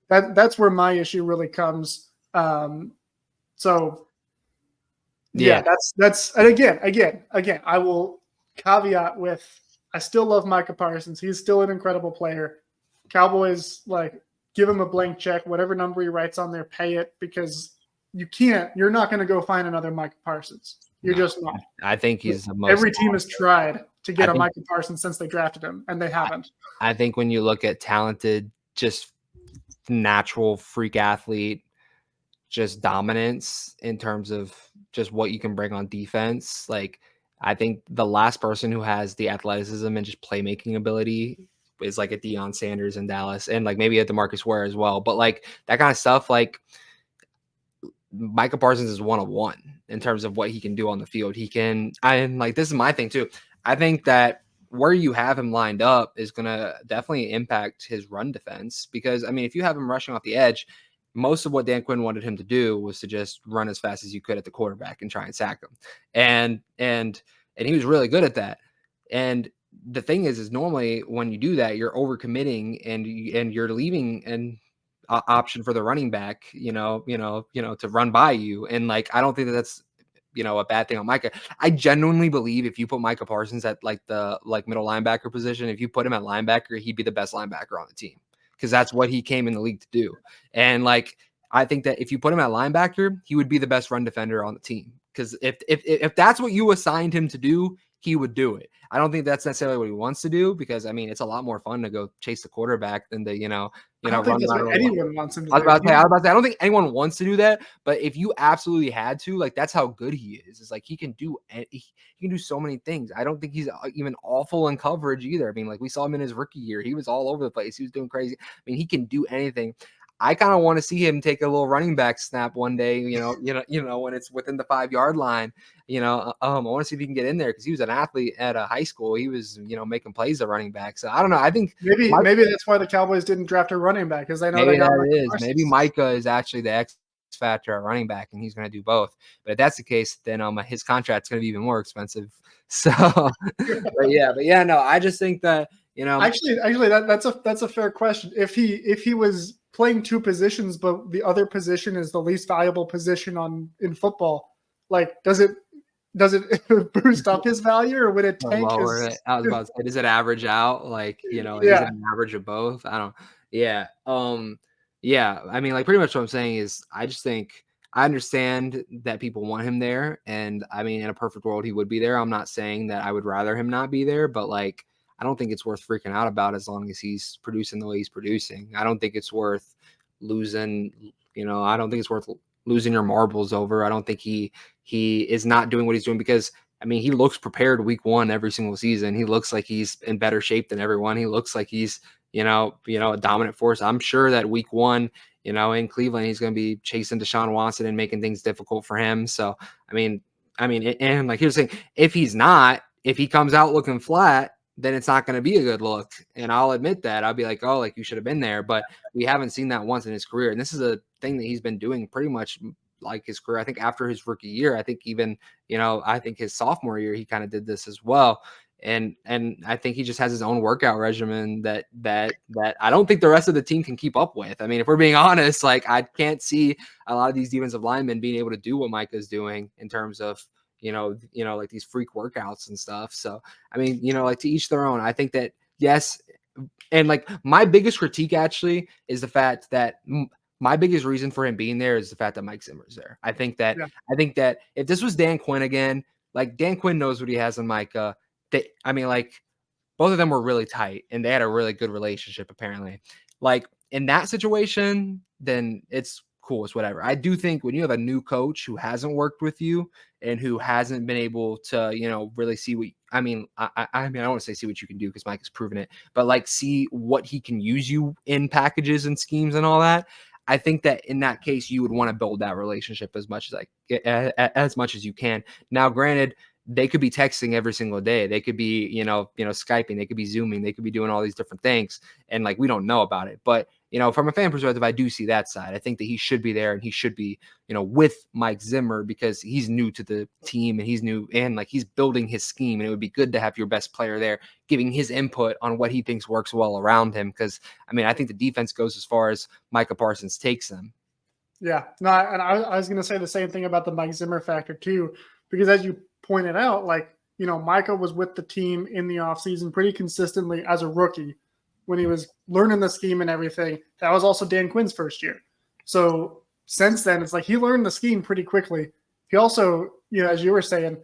that's where my issue really comes. So yeah, that's and again, I will caveat with I still love Micah Parsons. He's still an incredible player. Cowboys give him a blank check, whatever number he writes on there, pay it, because you're not going to go find another Micah Parsons. You're just not. I think he's the most. Every team has tried to get a Micah Parsons since they drafted him, and they haven't. I think when you look at talented, just natural freak athlete, just dominance in terms of just what you can bring on defense, I think the last person who has the athleticism and just playmaking ability is a Deion Sanders in Dallas, and maybe a DeMarcus Ware as well. But that kind of stuff, Micah Parsons is 101 in terms of what he can do on the field. He can, and this is my thing too. I think that where you have him lined up is going to definitely impact his run defense, because if you have him rushing off the edge, most of what Dan Quinn wanted him to do was to just run as fast as you could at the quarterback and try and sack him. And he was really good at that. And the thing is normally when you do that, you're overcommitting and you're leaving an option for the running back, to run by you. And I don't think that's, a bad thing on Micah. I genuinely believe if you put Micah Parsons at the middle linebacker position, if you put him at linebacker, he'd be the best linebacker on the team, because that's what he came in the league to do. And I think that if you put him at linebacker, he would be the best run defender on the team, because if that's what you assigned him to do, he would do it. I don't think that's necessarily what he wants to do, because it's a lot more fun to go chase the quarterback than to I don't think that's what anyone wants him to do. I was about to say, I don't think anyone wants to do that, but if you absolutely had to, that's how good he is. It's he can do so many things. I don't think he's even awful in coverage either. We saw him in his rookie year. He was all over the place. He was doing crazy. He can do anything. I kind of want to see him take a little running back snap one day, when it's within the 5-yard line. I want to see if he can get in there, because he was an athlete at a high school. He was, making plays at running back. So I don't know. I think maybe that's why the Cowboys didn't draft a running back, because they know maybe Micah is actually the X factor at running back, and he's going to do both. But if that's the case, then his contract's going to be even more expensive. So, but yeah, no, I just think that, actually, that's a fair question. If he was playing two positions, but the other position is the least valuable position in football, like does it boost up his value, or would it tank lower his? it. I was about to say, does it average out? Like, is it an average of both? I don't. Yeah. Yeah. I mean, like, pretty much what I'm saying is, I just think I understand that people want him there, and I mean, in a perfect world, he would be there. I'm not saying that I would rather him not be there, but like, I don't think it's worth freaking out about as long as he's producing the way he's producing. I don't think it's worth losing. I don't think it's worth losing your marbles over. I don't think he is not doing what he's doing, because I mean, he looks prepared week one every single season. He looks like he's in better shape than everyone. He looks like he's, a dominant force. I'm sure that week one, in Cleveland, he's going to be chasing Deshaun Watson and making things difficult for him. So, I mean, and like here's the thing, if he comes out looking flat, then it's not going to be a good look. And I'll admit that. I'll be like, oh, like, you should have been there. But we haven't seen that once in his career. And this is a thing that he's been doing pretty much like his career. I think after his rookie year, I think even, I think his sophomore year, he kind of did this as well. And I think he just has his own workout regimen that I don't think the rest of the team can keep up with. I mean, if we're being honest, like, I can't see a lot of these defensive linemen being able to do what Micah's doing in terms of, like these freak workouts and stuff. So, I mean, like, to each their own. I think that, yes. And like, my biggest critique actually is the fact that my biggest reason for him being there is the fact that Mike Zimmer's there. I think that if this was Dan Quinn again, like, Dan Quinn knows what he has on Micah. Both of them were really tight and they had a really good relationship, apparently. Like, in that situation, then it's cool. It's whatever. I do think when you have a new coach who hasn't worked with you and who hasn't been able to, really see what, I don't want to say see what you can do, because Mike has proven it, but like, see what he can use you in packages and schemes and all that. I think that in that case, you would want to build that relationship as much as you can. Now, granted, they could be texting every single day. They could be, Skyping. They could be Zooming. They could be doing all these different things. And like, we don't know about it. But, from a fan perspective, I do see that side. I think that he should be there, and he should be, with Mike Zimmer, because he's new to the team and he's new, and like, he's building his scheme. And it would be good to have your best player there giving his input on what he thinks works well around him. Because, I think the defense goes as far as Micah Parsons takes them. Yeah. No, and I was going to say the same thing about the Mike Zimmer factor too, because as you pointed out, like, Micah was with the team in the offseason pretty consistently as a rookie when he was learning the scheme and everything. That was also Dan Quinn's first year. So since then, it's like he learned the scheme pretty quickly. He also, as you were saying,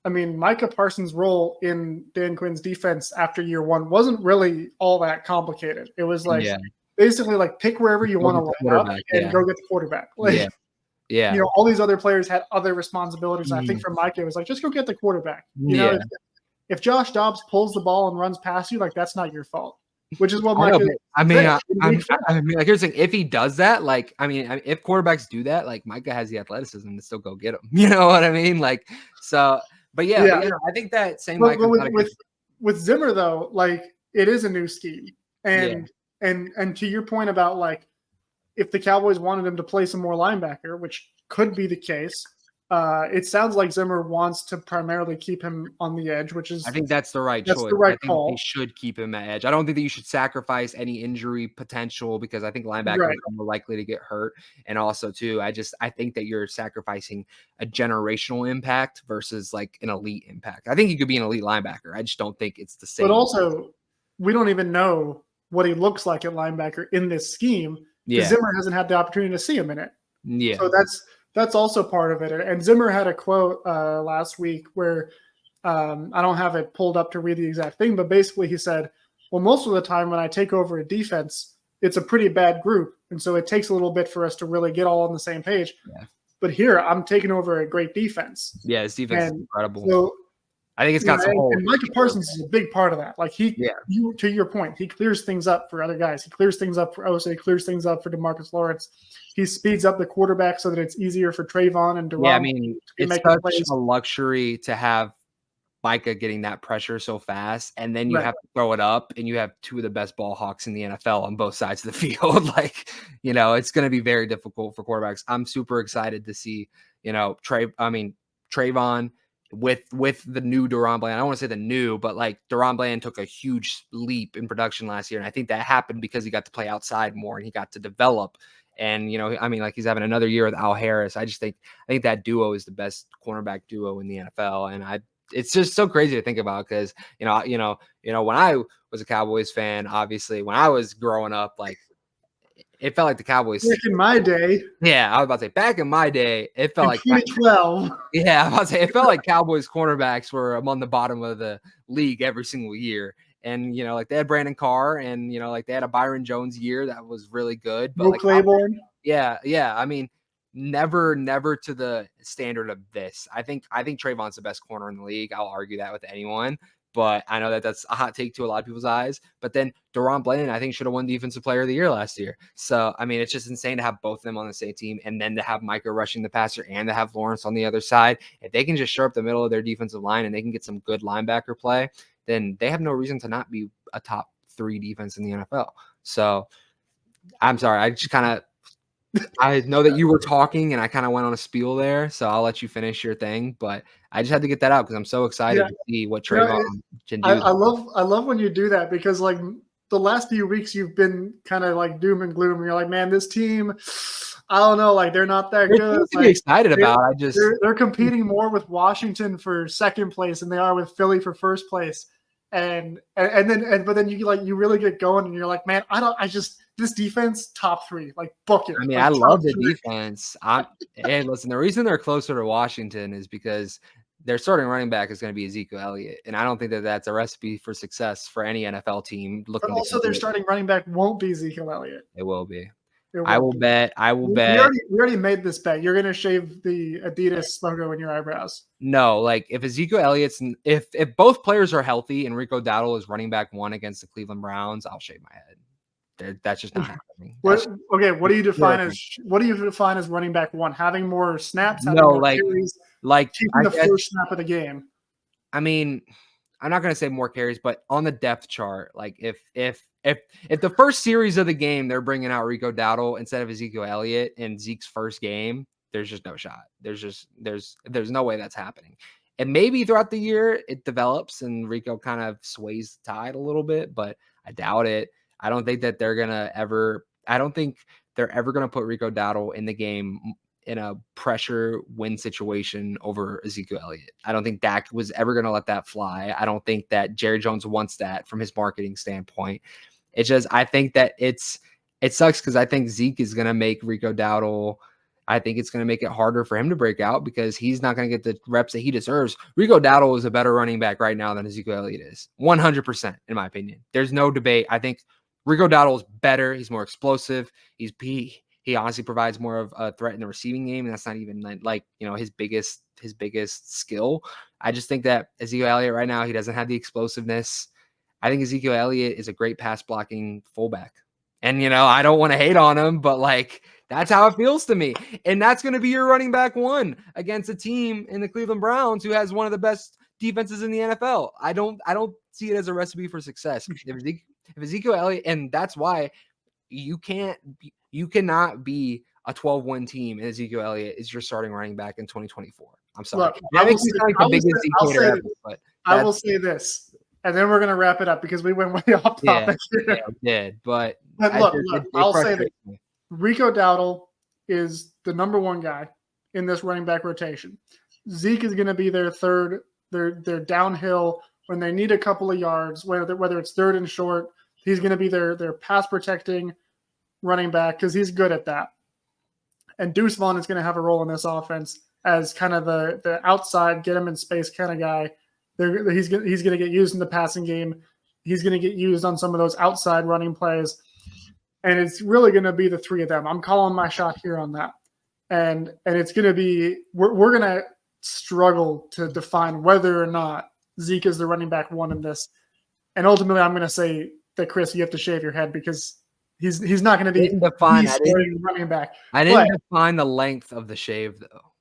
Micah Parsons' role in Dan Quinn's defense after year one wasn't really all that complicated. It was like, basically like, pick wherever you want to line up and go get the quarterback. Like, yeah. All these other players had other responsibilities. I think for Micah, it was like, just go get the quarterback. If Josh Dobbs pulls the ball and runs past you, like, that's not your fault. Which is what Micah. Like, here's the thing: if he does that, like, if quarterbacks do that, like, Micah has the athleticism to still go get him. You know what I mean? Like, so, but I think that same. With Zimmer though, like, it is a new scheme, and to your point about, like, if the Cowboys wanted him to play some more linebacker, which could be the case, it sounds like Zimmer wants to primarily keep him on the edge, which is, I think that's the right choice. The right I think call. They should keep him at edge. I don't think that you should sacrifice any injury potential, because I think linebackers are more likely to get hurt. And also too, I think that you're sacrificing a generational impact versus like an elite impact. I think he could be an elite linebacker. I just don't think it's the same. But also, we don't even know what he looks like at linebacker in this scheme, because Zimmer hasn't had the opportunity to see him in it. Yeah. So that's also part of it. And Zimmer had a quote last week where I don't have it pulled up to read the exact thing, but basically he said, well, most of the time when I take over a defense, it's a pretty bad group. And so it takes a little bit for us to really get all on the same page. Yeah. But here I'm taking over a great defense. Yeah, his defense is incredible. So, I think it's got some holes. And Micah Parsons is a big part of that. Like, to your point, he clears things up for other guys. He clears things up for Osa. He clears things up for DeMarcus Lawrence. He speeds up the quarterback so that it's easier for Trayvon and Deron. It's such a luxury to have Micah getting that pressure so fast, and then you Right. have to throw it up, and you have two of the best ball hawks in the NFL on both sides of the field. Like, it's going to be very difficult for quarterbacks. I'm super excited to see, Trayvon with the new DaRon Bland. I don't want to say the new, but like DaRon Bland took a huge leap in production last year. And I think that happened because he got to play outside more and he got to develop. And, he's having another year with Al Harris. I think that duo is the best cornerback duo in the NFL. And it's just so crazy to think about because, when I was a Cowboys fan, obviously when I was growing up, like it felt like the Cowboys. Back in my day. Yeah, I was about to say back in my day, it felt like 2012. Yeah, I was about to say it felt like Cowboys cornerbacks were among the bottom of the league every single year. And like they had Brandon Carr and like they had a Byron Jones year that was really good. But No like Claiborne. Yeah. I mean, never to the standard of this. I think Trayvon's the best corner in the league. I'll argue that with anyone. But I know that that's a hot take to a lot of people's eyes. But then DaRon Bland, I think, should have won Defensive Player of the Year last year. So, I mean, it's just insane to have both of them on the same team and then to have Micah rushing the passer and to have Lawrence on the other side. If they can just shore up the middle of their defensive line and they can get some good linebacker play, then they have no reason to not be a top 3 defense in the NFL. So, I'm sorry. I know that you were talking and I kind of went on a spiel there, so I'll let you finish your thing. But I just had to get that out because I'm so excited to see what Trayvon can do. I love when you do that because like the last few weeks you've been kind of like doom and gloom. You're like, man, this team, I don't know, like they're not that good. To be excited about. They're competing more with Washington for second place than they are with Philly for first place. But then you really get going and you're like, man, this defense top 3, like book it. I mean, like, I love the 3. defense. Hey, listen, the reason they're closer to Washington is because their starting running back is going to be Ezekiel Elliott, and I don't think that that's a recipe for success for any NFL team. But also, their starting running back won't be Ezekiel Elliott. It will be. I will bet. We already made this bet. You're going to shave the Adidas logo in your eyebrows. No, like if Ezekiel Elliott's if both players are healthy and Rico Dowdle is running back 1 against the Cleveland Browns, I'll shave my head. That's just not happening. What do you define as running back 1? Having more snaps? Carries, keeping the first snap of the game. I mean, I'm not going to say more carries, but on the depth chart, like if the first series of the game they're bringing out Rico Dowdle instead of Ezekiel Elliott in Zeke's first game, there's just no shot. There's no way that's happening. And maybe throughout the year it develops and Rico kind of sways the tide a little bit, but I doubt it. I don't think that they're ever going to put Rico Dowdle in the game in a pressure win situation over Ezekiel Elliott. I don't think Dak was ever going to let that fly. I don't think that Jerry Jones wants that from his marketing standpoint. It's just, I think that it sucks because I think Zeke is going to make Rico Dowdle. I think it's going to make it harder for him to break out because he's not going to get the reps that he deserves. Rico Dowdle is a better running back right now than Ezekiel Elliott is. 100%, in my opinion. There's no debate. I think Rico Dowdle is better. He's more explosive. He honestly provides more of a threat in the receiving game, and that's not even his biggest skill. I just think that Ezekiel Elliott right now, he doesn't have the explosiveness. I think Ezekiel Elliott is a great pass blocking fullback. And, I don't want to hate on him, but that's how it feels to me. And that's going to be your running back 1 against a team in the Cleveland Browns who has one of the best defenses in the NFL. I don't see it as a recipe for success. If Ezekiel Elliott, and that's why you cannot be a 12-win team and Ezekiel Elliott is your starting running back in 2024. I'm sorry. Look, I will say this, and then we're going to wrap it up because we went way off topic. Yeah, we did. But look, I'll say that Rico Dowdle is the number 1 guy in this running back rotation. Zeke is going to be their third, their downhill when they need a couple of yards, whether it's third and short. He's going to be their pass protecting running back because he's good at that. And Deuce Vaughn is going to have a role in this offense as kind of the outside, get him in space kind of guy. He's going to get used in the passing game. He's going to get used on some of those outside running plays. And it's really going to be the 3 of them. I'm calling my shot here on that. And it's going to be we're going to struggle to define whether or not Zeke is the running back 1 in this. And ultimately, I'm going to say that, Chris, you have to shave your head because he's not going to be running back. I didn't define the length of the shave, though.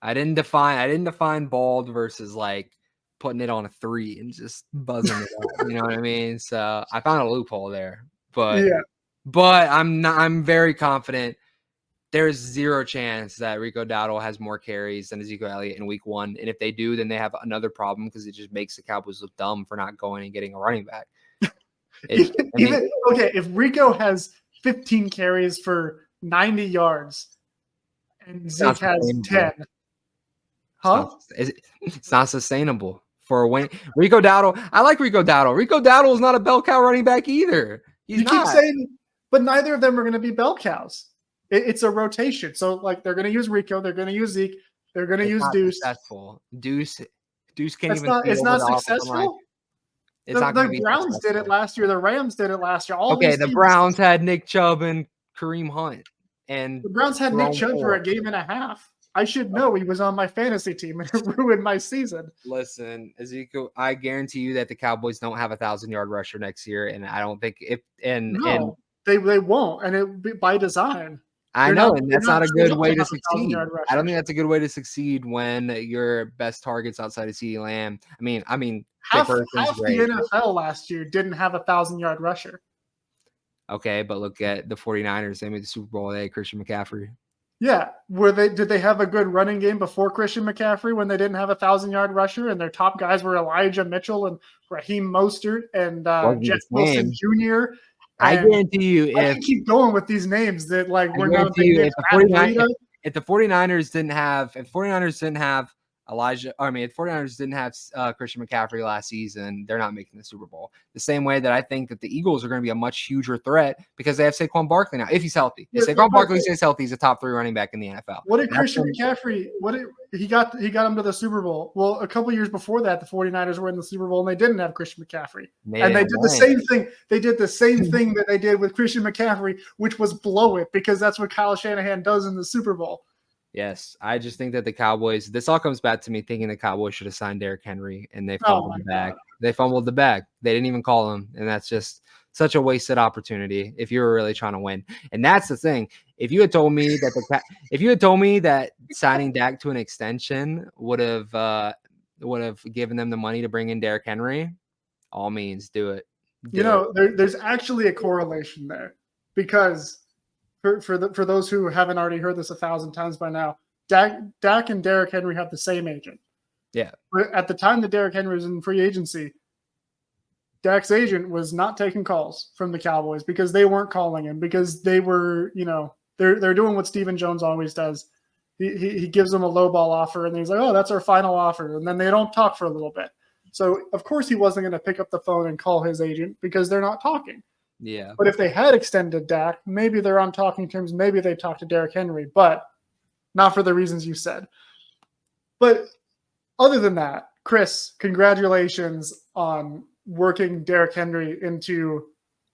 I didn't define bald versus putting it on a 3 and just buzzing it up. You know what I mean? So I found a loophole there. But I'm very confident. There's zero chance that Rico Dowdle has more carries than Ezekiel Elliott in week 1. And if they do, then they have another problem because it just makes the Cowboys look dumb for not going and getting a running back. If Rico has 15 carries for 90 yards and Zeke has 10. It's not sustainable for a win. Rico Dowdle, I like Rico Dowdle. Rico Dowdle is not a bell cow running back either. You keep saying, but neither of them are going to be bell cows. It's a rotation. So, like, they're going to use Rico. They're going to use Zeke. They're going to use Deuce. Successful. Deuce can't even. It's not successful. The Browns did it last year. The Rams did it last year. The Browns had Nick Chubb and Kareem Hunt. And the Browns had Nick Chubb for a game and a half. I should know he was on my fantasy team and it ruined my season. Listen, Ezekiel, I guarantee you that the Cowboys don't have a 1,000-yard rusher next year, and I don't think they won't, and it'll be by design. I know, and that's not a good way to succeed. I don't think that's a good way to succeed when your best targets outside of CeeDee Lamb. I mean, half the NFL last year didn't have a 1,000-yard rusher. Okay, but look at the 49ers. They made the Super Bowl. They had Christian McCaffrey. Yeah, did they have a good running game before Christian McCaffrey when they didn't have a 1,000-yard rusher and their top guys were Elijah Mitchell and Raheem Mostert and Jeff Wilson Jr. I guarantee you, I can keep going with these names that we're not. If the 49ers didn't have Elijah, if 49ers didn't have Christian McCaffrey last season, they're not making the Super Bowl. The same way that I think that the Eagles are going to be a much huger threat because they have Saquon Barkley now, if he's healthy. If Saquon Barkley stays healthy, he's a top 3 running back in the NFL. What did Christian McCaffrey? He got him to the Super Bowl? Well, a couple years before that, the 49ers were in the Super Bowl and they didn't have Christian McCaffrey. And they did the same thing. They did the same thing that they did with Christian McCaffrey, which was blow it because that's what Kyle Shanahan does in the Super Bowl. Yes, I just think that the Cowboys, this all comes back to me thinking the Cowboys should have signed Derrick Henry, and they fumbled the bag. They fumbled the bag. They didn't even call him, and that's just such a wasted opportunity if you were really trying to win. And that's the thing. If you had told me that signing Dak to an extension would have given them the money to bring in Derrick Henry, all means do it. There's actually a correlation there because for those who haven't already heard this 1,000 times by now, Dak and Derrick Henry have the same agent. Yeah. But at the time that Derrick Henry was in free agency, Dak's agent was not taking calls from the Cowboys because they weren't calling him because they were, they're doing what Stephen Jones always does. He gives them a lowball offer and he's like, oh, that's our final offer. And then they don't talk for a little bit. So of course he wasn't going to pick up the phone and call his agent because they're not talking. Yeah. But if they had extended Dak, maybe they're on talking terms. Maybe they talked to Derrick Henry, but not for the reasons you said. But other than that, Chris, congratulations on working Derrick Henry into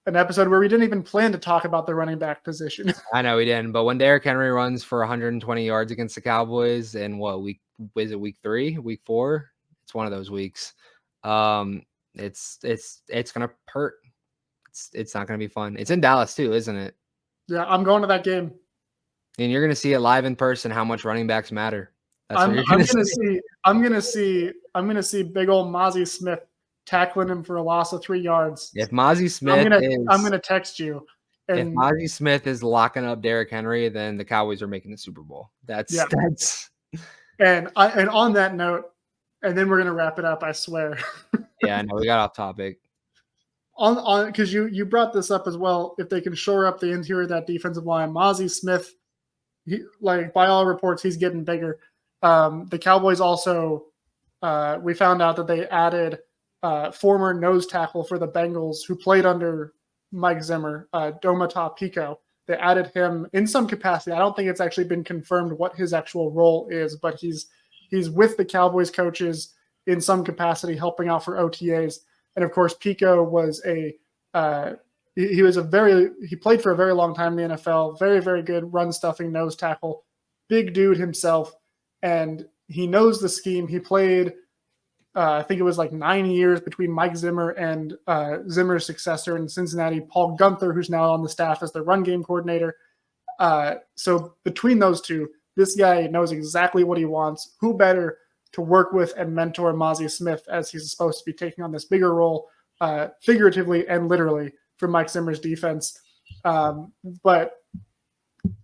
an episode where we didn't even plan to talk about the running back position. I know we didn't, but when Derrick Henry runs for 120 yards against the Cowboys in week 3, week 4? It's one of those weeks. It's gonna hurt. It's not going to be fun. It's in Dallas too, isn't it? Yeah, I'm going to that game. And you're going to see it live in person how much running backs matter. I'm going to see big old Mozzie Smith tackling him for a loss of 3 yards. If Mozzie Smith I'm going to text you. If Mozzie Smith is locking up Derrick Henry, then the Cowboys are making the Super Bowl. That's And on that note, and then we're going to wrap it up, I swear. Yeah, no, we got off topic. On because you brought this up as well. If they can shore up the interior of that defensive line, Mozzie Smith, by all reports, he's getting bigger. The Cowboys also, we found out that they added former nose tackle for the Bengals who played under Mike Zimmer, Domata Pico. They added him in some capacity. I don't think it's actually been confirmed what his actual role is, but he's with the Cowboys coaches in some capacity, helping out for OTAs. And of course, Pico was he played for a very long time in the NFL. Very, very good run stuffing nose tackle, big dude himself, and he knows the scheme. He played, I think it was 9 years between Mike Zimmer and Zimmer's successor in Cincinnati, Paul Gunther, who's now on the staff as the run game coordinator. So between those two, this guy knows exactly what he wants. Who better to work with and mentor Mozzie Smith as he's supposed to be taking on this bigger role, figuratively and literally, for Mike Zimmer's defense. But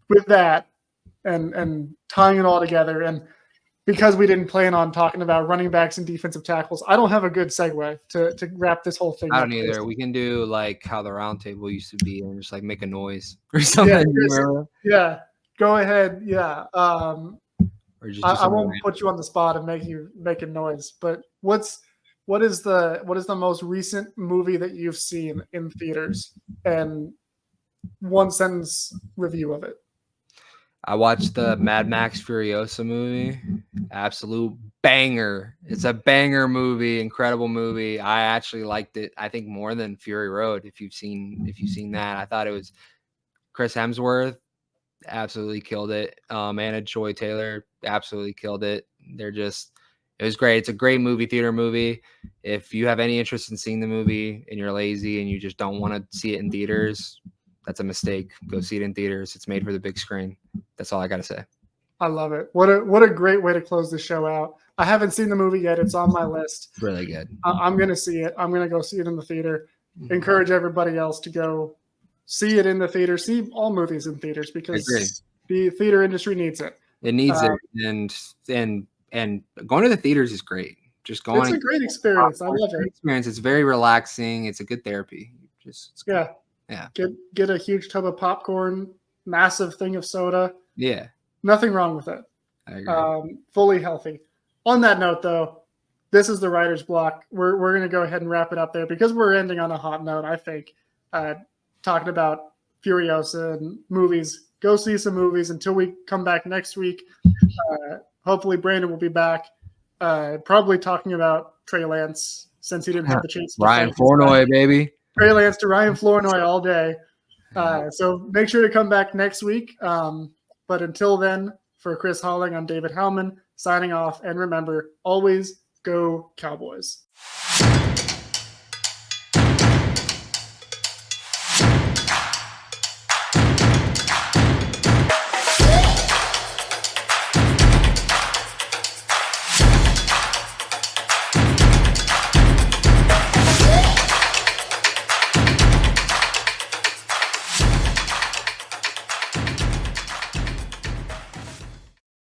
with that and tying it all together, and because we didn't plan on talking about running backs and defensive tackles, I don't have a good segue to wrap this whole thing I up. don't either. We can do like how the round table used to be and just like make a noise or something. Yeah, go ahead. Yeah. Or just I won't put you on the spot and make you make a noise, but what is the most recent movie that you've seen in theaters, and one sentence review of it? I watched the Mad Max Furiosa movie. Absolute banger. It's a banger movie, incredible movie. I actually liked it, I think, more than Fury Road. If you've seen that, I thought it was Chris Hemsworth absolutely killed it. Anna Joy Taylor absolutely killed it. It was great. It's a great movie theater movie. If you have any interest in seeing the movie and you're lazy and you just don't want to see it in theaters, that's a mistake. Go see it in theaters. It's made for the big screen. That's all I got to say. I love it. What a great way to close the show out. I haven't seen the movie yet. It's on my list. It's really good. I'm going to see it. I'm going to go see it in the theater. Encourage everybody else to go see it in the theater. See all movies in theaters because the theater industry needs it. It needs it. And going to the theaters is great. Just going. It's a great experience. I love it. It's very relaxing. It's a good therapy. Yeah. Get a huge tub of popcorn, massive thing of soda. Yeah. Nothing wrong with it. I agree. Fully healthy. On that note, though, this is the writer's block. We're going to go ahead and wrap it up there because we're ending on a hot note, I think. Talking about Furiosa and movies. Go see some movies until we come back next week. Hopefully Brandon will be back. Probably talking about Trey Lance since he didn't have the chance. Ryan Flournoy, baby. Trey Lance to Ryan Flournoy all day. So make sure to come back next week. But until then, for Chris Halling, I'm David Howman signing off. And remember, always go Cowboys.